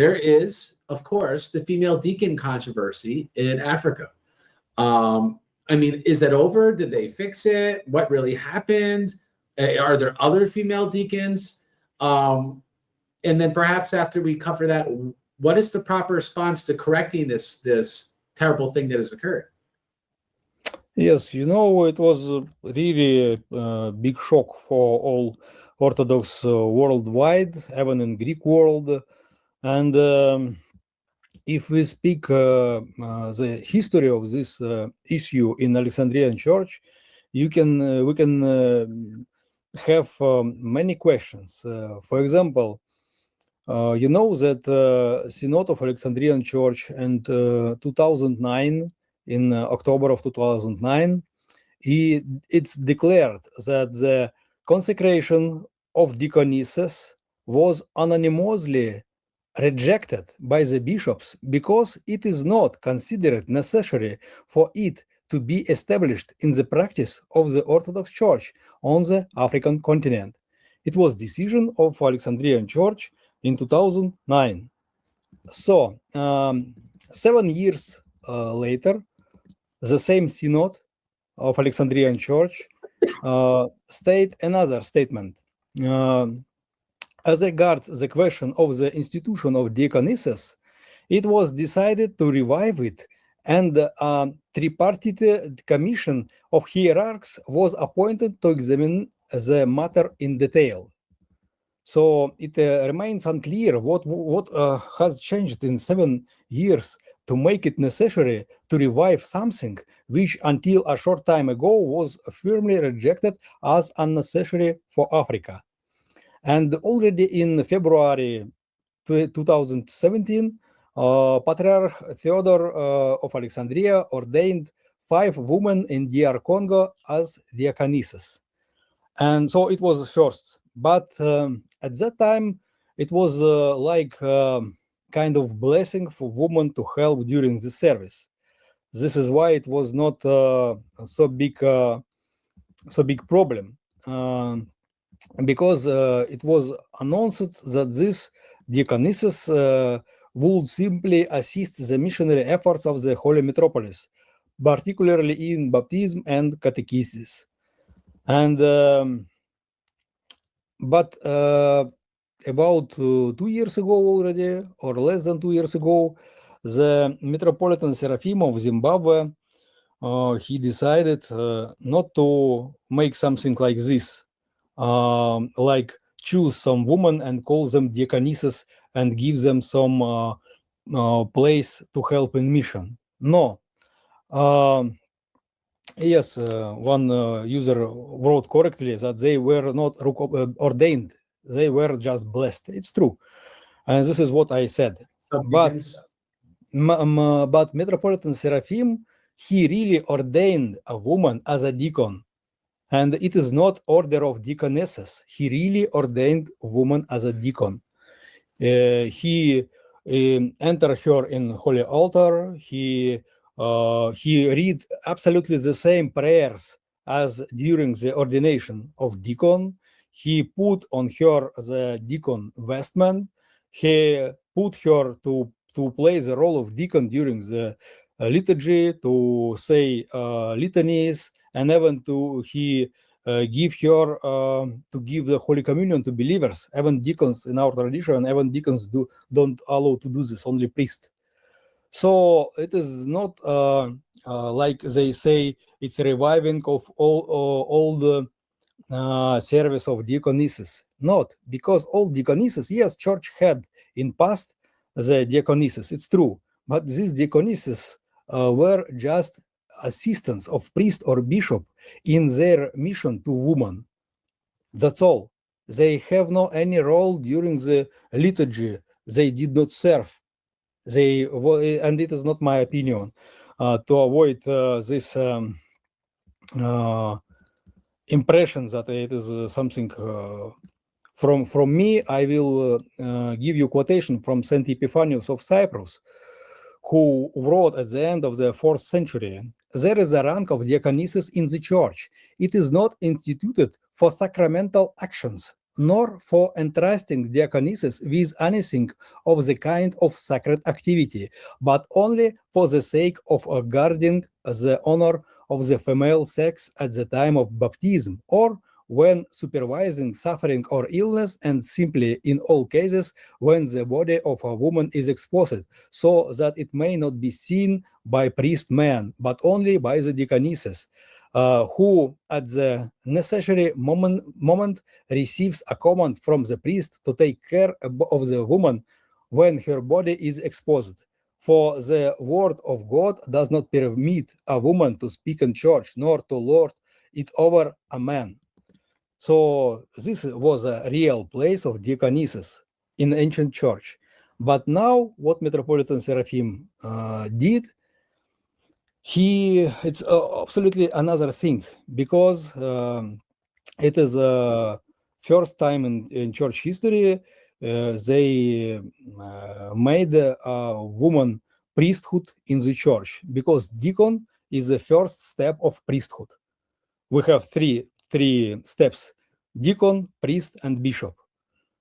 there is, of course, the female deacon controversy in Africa. I mean, is it over? Did they fix it? What really happened? Are there other female deacons? And then perhaps after we cover that, what is the proper response to correcting this terrible thing that has occurred? Yes, it was really a big shock for all Orthodox worldwide, even in Greek world. And if we speak the history of this issue in Alexandrian Church, we can have many questions. For example, you know that Synod of Alexandrian Church in 2009, in October of 2009, it's declared that the consecration of deaconesses was unanimously rejected by the bishops because it is not considered necessary for it to be established in the practice of the Orthodox Church on the African continent. It was decision of Alexandrian Church in 2009. So 7 years later, the same Synod of Alexandrian Church state another statement. As regards the question of the institution of deaconesses, it was decided to revive it, and a tripartite commission of hierarchs was appointed to examine the matter in detail. So it remains unclear what has changed in 7 years to make it necessary to revive something which until a short time ago was firmly rejected as unnecessary for Africa. And already in February 2017, Patriarch Theodore of Alexandria ordained 5 women in DR Congo as diaconesses. And so it was first. But at that time, it was like kind of blessing for women to help during the service. This is why it was not so big problem, because it was announced that these deaconesses would simply assist the missionary efforts of the Holy Metropolis, particularly in baptism and catechesis. And but about 2 years ago already, or less than 2 years ago, the Metropolitan Seraphim of Zimbabwe, he decided not to make something like this, like choose some woman and call them diaconesses and give them some place to help in mission. No. Yes, one user wrote correctly that they were not ordained. They were just blessed. It's true. And this is what I said. But Metropolitan Seraphim, he really ordained a woman as a deacon. And it is not order of deaconesses. He really ordained a woman as a deacon. He entered her in holy altar. He read absolutely the same prayers as during the ordination of deacon. He put on her the deacon vestment. He put her to play the role of deacon during the liturgy, to say litanies, and even he give her to give the Holy Communion to believers. Even deacons in our tradition, even deacons don't allow to do this, only priest. So it is not like they say it's a reviving of all the service of diaconesses. Not, because all diaconesses, yes, church had in past the diaconesses, it's true, but these diaconesses were just assistants of priest or bishop in their mission to women. That's all. They have no any role during the liturgy. They did not serve. And it is not my opinion, to avoid this impression that it is something from me. I will give you quotation from Saint Epiphanius of Cyprus, who wrote at the end of the 4th century, "There is a rank of diaconesses in the church. It is not instituted for sacramental actions, nor for entrusting diaconesses with anything of the kind of sacred activity, but only for the sake of guarding the honor of the female sex at the time of baptism, or when supervising suffering or illness, and simply in all cases when the body of a woman is exposed, so that it may not be seen by priest men, but only by the deaconesses, who at the necessary moment receives a command from the priest to take care of the woman when her body is exposed. For the word of God does not permit a woman to speak in church, nor to lord it over a man. So this was a real place of diaconesses in ancient church. But now what Metropolitan Seraphim did, it's absolutely another thing, because it is first time in church history they made a woman priesthood in the church, because deacon is the first step of priesthood. We have three steps: deacon, priest, and bishop.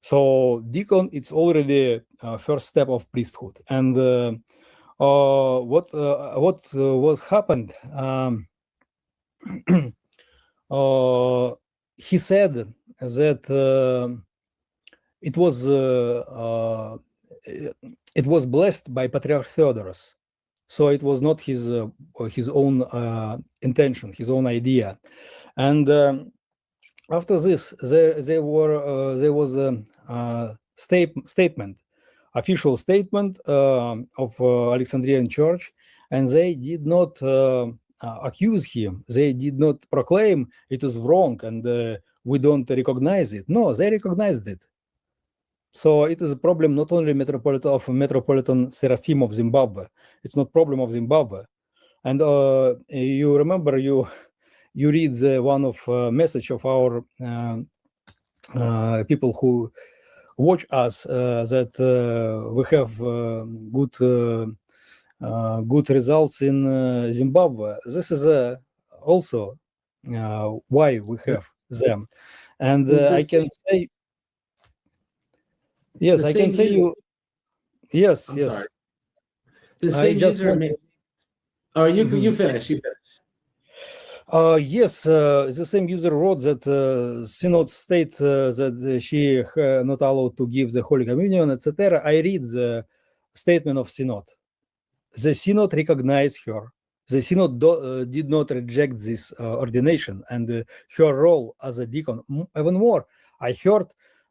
So deacon, it's already first step of priesthood. And what was happened? He said that it was blessed by Patriarch Theodorus. So it was not his own intention, his own idea. And after this, there was a statement, official statement of Alexandrian Church, and they did not accuse him. They did not proclaim it is wrong and we don't recognize it. No, they recognized it. So it is a problem not only Metropolitan Seraphim of Zimbabwe. It's not problem of Zimbabwe. And you remember you read one of message of our people who watch us that we have good results in Zimbabwe. This is also why we have them. And I can say, yes, I can say you. Yes, I'm yes. sorry. The same user. Or you finish. You finish. Yes, the same user wrote that Synod state that she not allowed to give the Holy Communion, etc. I read the statement of Synod. The Synod recognized her. The Synod did not reject this ordination and her role as a deacon. Even more, I heard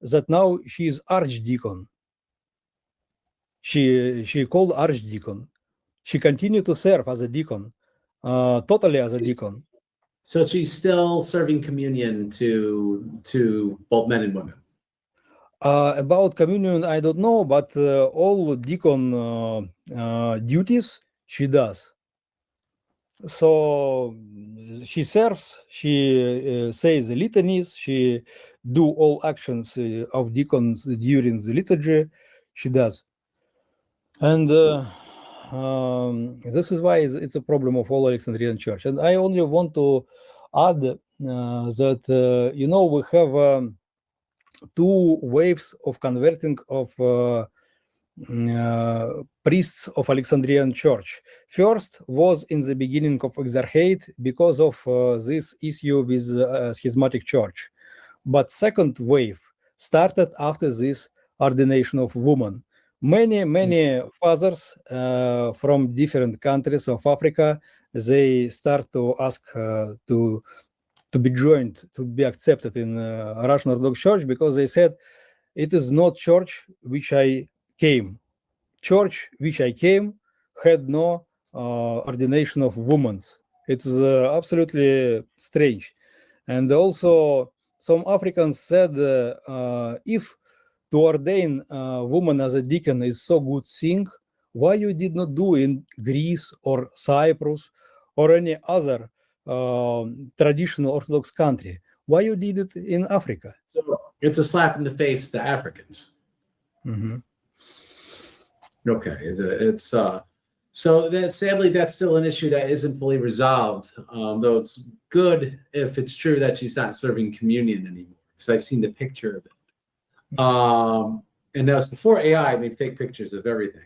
that now she is archdeacon. She called archdeacon. She continued to serve as a deacon, totally as a deacon. So she's still serving communion to both men and women. About communion, I don't know, but all deacon duties she does. So she serves, she says the litanies, she do all actions of deacons during the liturgy, she does. And this is why it's a problem of all Alexandrian Church. And I only want to add that, we have two waves of converting of priests of Alexandrian Church. First was in the beginning of Exarchate because of this issue with schismatic church. But second wave started after this ordination of women. Many fathers from different countries of Africa, they start to ask to be joined, to be accepted in Russian Orthodox Church, because they said, it is not church which I came. Church which I came had no ordination of women. It's absolutely strange. And also some Africans said, if to ordain a woman as a deacon is so good thing, why you did not do in Greece or Cyprus or any other traditional Orthodox country? Why you did it in Africa? So it's a slap in the face to Africans. Mm-hmm. Okay, it's so that sadly that's still an issue that isn't fully resolved. Though it's good if it's true that she's not serving communion anymore. because I've seen the picture of it. And that was before AI made fake pictures of everything.